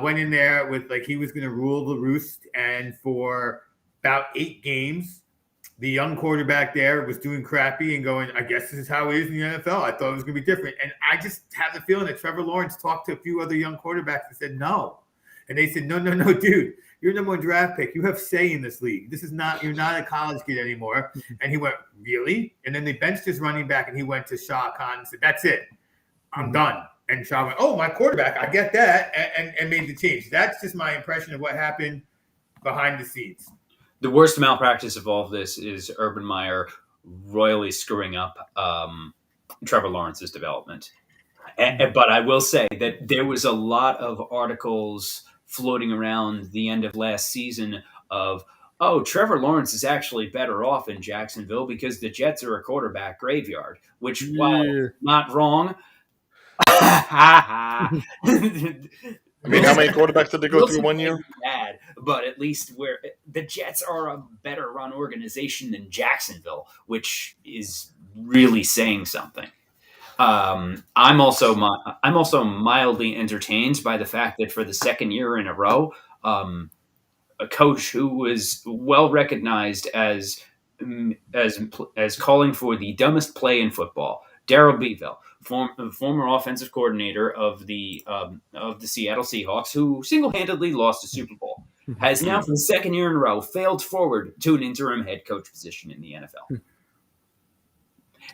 went in there with he was going to rule the roost, and for about 8 games, the young quarterback there was doing crappy and going, I guess this is how it is in the NFL. I thought it was going to be different. And I just have the feeling that Trevor Lawrence talked to a few other young quarterbacks and said, no. And they said, no, dude, you're number one draft pick. You have say in this league. You're not a college kid anymore. And he went, really? And then they benched his running back and he went to Shah Khan and said, that's it. I'm done. And Shah went, oh, my quarterback. I get that. And made the change. That's just my impression of what happened behind the scenes. The worst malpractice of all of this is Urban Meyer royally screwing up Trevor Lawrence's development. But I will say that there was a lot of articles floating around the end of last season of, oh, Trevor Lawrence is actually better off in Jacksonville because the Jets are a quarterback graveyard, which, while not wrong. I mean, how many quarterbacks did they go through 1 year? Bad, but at least where the Jets are a better run organization than Jacksonville, which is really saying something. I'm also mildly entertained by the fact that for the second year in a row, a coach who was well recognized as calling for the dumbest play in football, Darrell Bevell, former offensive coordinator of the Seattle Seahawks, who single-handedly lost a Super Bowl, has now for the second year in a row failed forward to an interim head coach position in the NFL.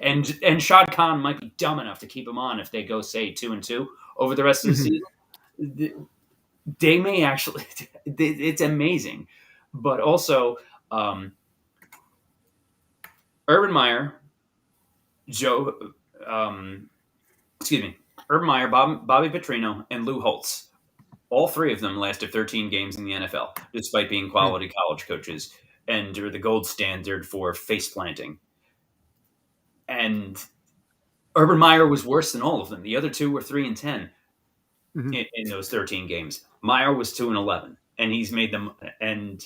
And Shad Khan might be dumb enough to keep him on if they go, say, 2-2 over the rest of the season. They may actually. It's amazing, but also Urban Meyer, Urban Meyer, Bobby Petrino, and Lou Holtz. All three of them lasted 13 games in the NFL, despite being quality college coaches and are the gold standard for face planting. And Urban Meyer was worse than all of them. The other two were 3-10 in those 13 games. Meyer was 2-11, and he's made them. And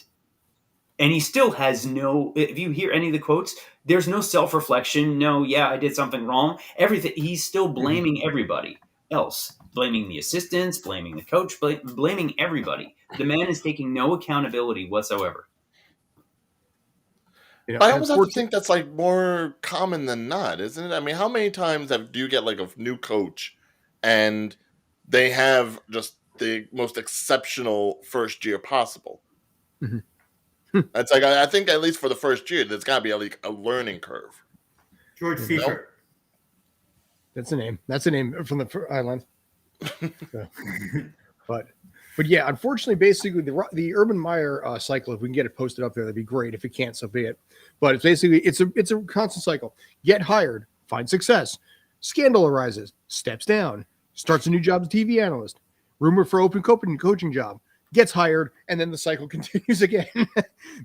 he still has no. If you hear any of the quotes, there's no self-reflection. No, yeah, I did something wrong. Everything. He's still blaming everybody else, blaming the assistants, blaming the coach, blaming everybody. The man is taking no accountability whatsoever. You know, I almost have to think that's like more common than not, isn't it? I mean, how many times do you get like a new coach and they have just the most exceptional first year possible? It's like, I think at least for the first year, there's got to be like a learning curve. George Seifert. That's a name. That's a name from the island. But yeah, unfortunately, basically the Urban Meyer cycle, if we can get it posted up there, that'd be great. If it can't, so be it. But it's basically it's a constant cycle. Get hired, find success, scandal arises, steps down, starts a new job as a TV analyst, rumor for open coaching job, gets hired, and then the cycle continues again.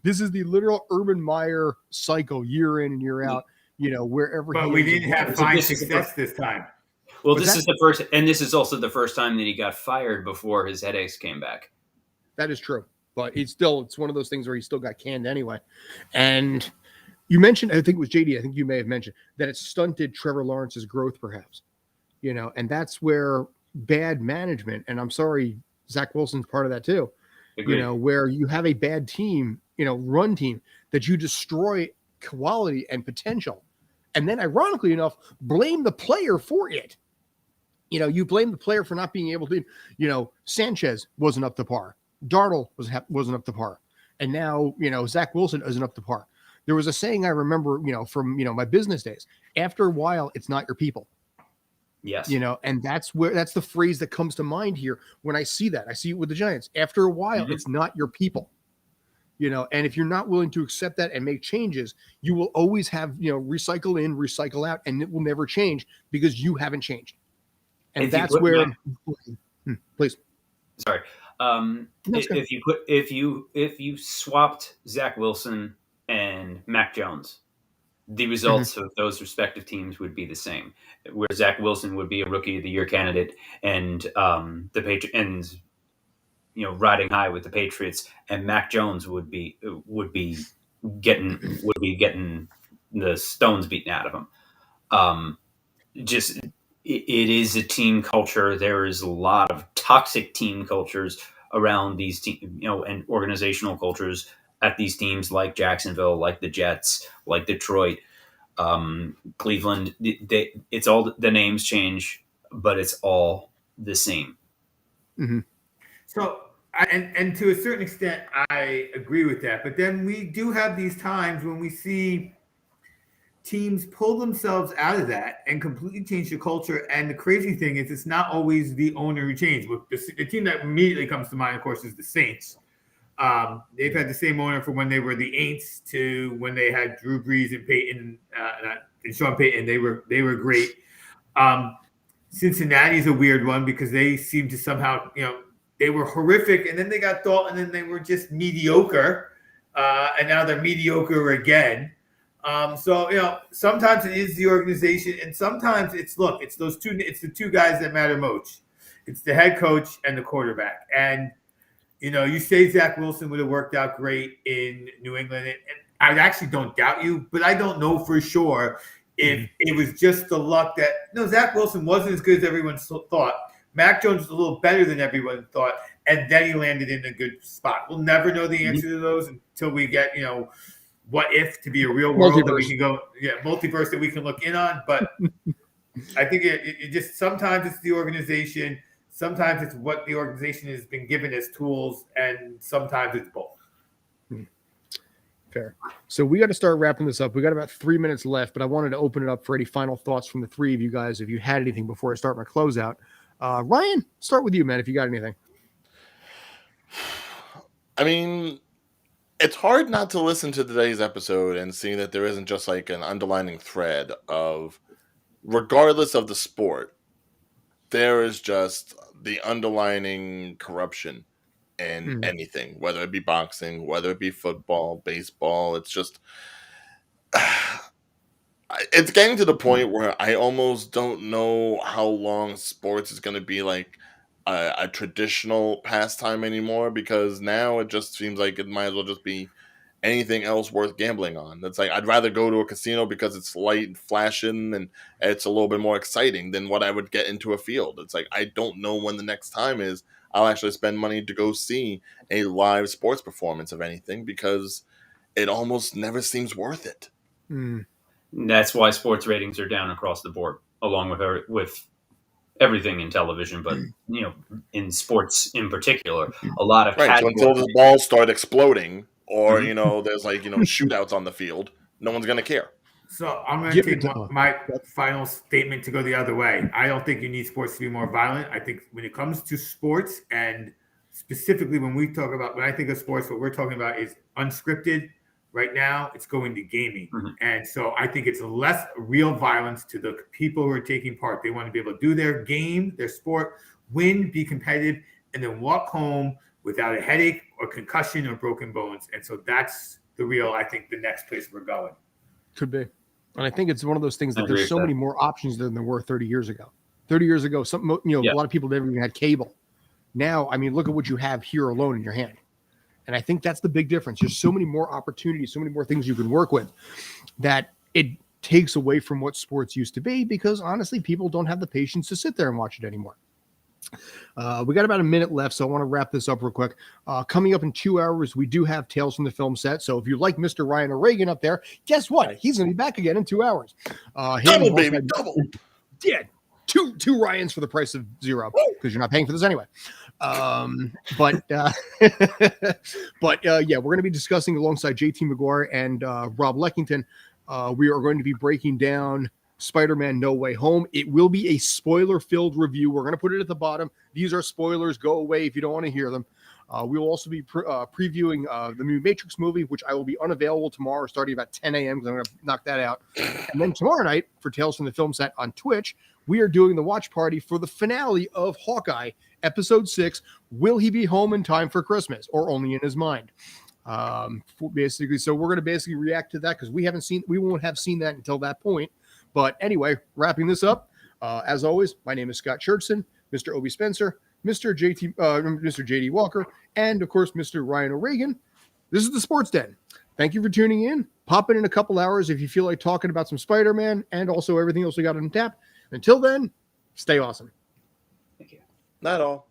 This is the literal Urban Meyer cycle, year in and year out. You know, wherever. But we didn't have fine success this time. Well, this is the first, and this is also the first time that he got fired before his headaches came back. That is true, but it's one of those things where he still got canned anyway. And you mentioned, I think it was JD, I think you may have mentioned that it stunted Trevor Lawrence's growth, perhaps. You know, and that's where bad management, and I'm sorry, Zach Wilson's part of that too. Agreed. You know, where you have a bad team, run team that you destroy quality and potential, and then ironically enough, blame the player for it. You blame the player for not being able to, Sanchez wasn't up to par. Darnold wasn't up to par. And now, Zach Wilson isn't up to par. There was a saying I remember, from, my business days. After a while, it's not your people. Yes. And that's the phrase that comes to mind here when I see that. I see it with the Giants. After a while, it's not your people. And if you're not willing to accept that and make changes, you will always have, recycle in, recycle out, and it will never change because you haven't changed. And that's where, please. Sorry. If you swapped Zach Wilson and Mac Jones, the results of those respective teams would be the same. Where Zach Wilson would be a Rookie of the Year candidate, and the riding high with the Patriots, and Mac Jones would be getting the stones beaten out of him. It is a team culture. There is a lot of toxic team cultures around these and organizational cultures at these teams like Jacksonville, like the Jets, like Detroit, Cleveland. It's all the names change, but it's all the same. Mm-hmm. So, and to a certain extent, I agree with that. But then we do have these times when we see teams pull themselves out of that and completely change the culture. And the crazy thing is, it's not always the owner who changed. The team that immediately comes to mind, of course, is the Saints. They've had the same owner from when they were the Aints to when they had Drew Brees and Peyton and Sean Payton. They were great. Cincinnati's a weird one because they seem to somehow, they were horrific, and then they got Dalton, and then they were just mediocre, and now they're mediocre again. So sometimes it is the organization, and sometimes it's the two guys that matter most. It's the head coach and the quarterback. And you say Zach Wilson would have worked out great in New England, and I actually don't doubt you, but I don't know for sure if it was just the luck that Zach Wilson wasn't as good as everyone thought. Mac Jones was a little better than everyone thought, and then he landed in a good spot. We'll never know the answer to those until we get what if to be a real world that we can go, multiverse that we can look in on. But I think it just sometimes it's the organization, sometimes it's what the organization has been given as tools, and sometimes it's both. Fair. So we got to start wrapping this up. We got about 3 minutes left, but I wanted to open it up for any final thoughts from the three of you guys, if you had anything before I start my closeout. Ryan, start with you, man, if you got anything. I mean, it's hard not to listen to today's episode and see that there isn't just like an underlining thread of, regardless of the sport, there is just the underlining corruption in anything, whether it be boxing, whether it be football, baseball. It's just, it's getting to the point where I almost don't know how long sports is going to be like a traditional pastime anymore, because now it just seems like it might as well just be anything else worth gambling on. That's like, I'd rather go to a casino because it's light and flashing and it's a little bit more exciting than what I would get into a field. It's like, I don't know when the next time is I'll actually spend money to go see a live sports performance of anything, because it almost never seems worth it. That's why sports ratings are down across the board, along with everything in television, but in sports in particular, a lot of so until the balls start exploding, or there's like shootouts on the field, no one's gonna care. So I'm going to take my final statement to go the other way. I don't think you need sports to be more violent. I think when it comes to sports, and specifically when I think of sports, what we're talking about is unscripted. Right now, it's going to gaming. And so I think it's less real violence to the people who are taking part. They want to be able to do their game, their sport, win, be competitive, and then walk home without a headache or concussion or broken bones. And so that's I think the next place we're going. Could be. And I think it's one of those things that there's so many more options than there were 30 years ago. 30 years ago, a lot of people never even had cable. Now, I mean, look at what you have here alone in your hand. And I think that's the big difference. There's so many more opportunities, so many more things you can work with, that it takes away from what sports used to be, because honestly, people don't have the patience to sit there and watch it anymore. We got about a minute left, so I want to wrap this up real quick. Coming up in 2 hours, we do have Tales from the Film Set. So if you like Mr. Ryan O'Regan up there, guess what? He's going to be back again in 2 hours. Double, baby, double. Yeah, two Ryans for the price of zero, because you're not paying for this anyway. But yeah, we're going to be discussing alongside JT McGuire and Rob Leckington. We are going to be breaking down Spider-Man No Way Home. It will be a spoiler-filled review. We're going to put it at the bottom. These are spoilers. Go away if you don't want to hear them. We will also be previewing the new Matrix movie, which I will be unavailable tomorrow starting about 10 a.m. because I'm going to knock that out. And then tomorrow night for Tales from the Film Set on Twitch, we are doing the watch party for the finale of Hawkeye, Episode 6. Will he be home in time for Christmas, or only in his mind? Basically, so we're going to basically react to that, because we won't have seen that until that point. But anyway, wrapping this up, as always, my name is Scott Churchson, Mr. Obi Spencer, Mr. JD Walker, and of course, Mr. Ryan O'Regan. This is the Sports Den. Thank you for tuning in. Pop in a couple hours if you feel like talking about some Spider-Man and also everything else we got on tap. Until then, stay awesome. Thank you. Not all.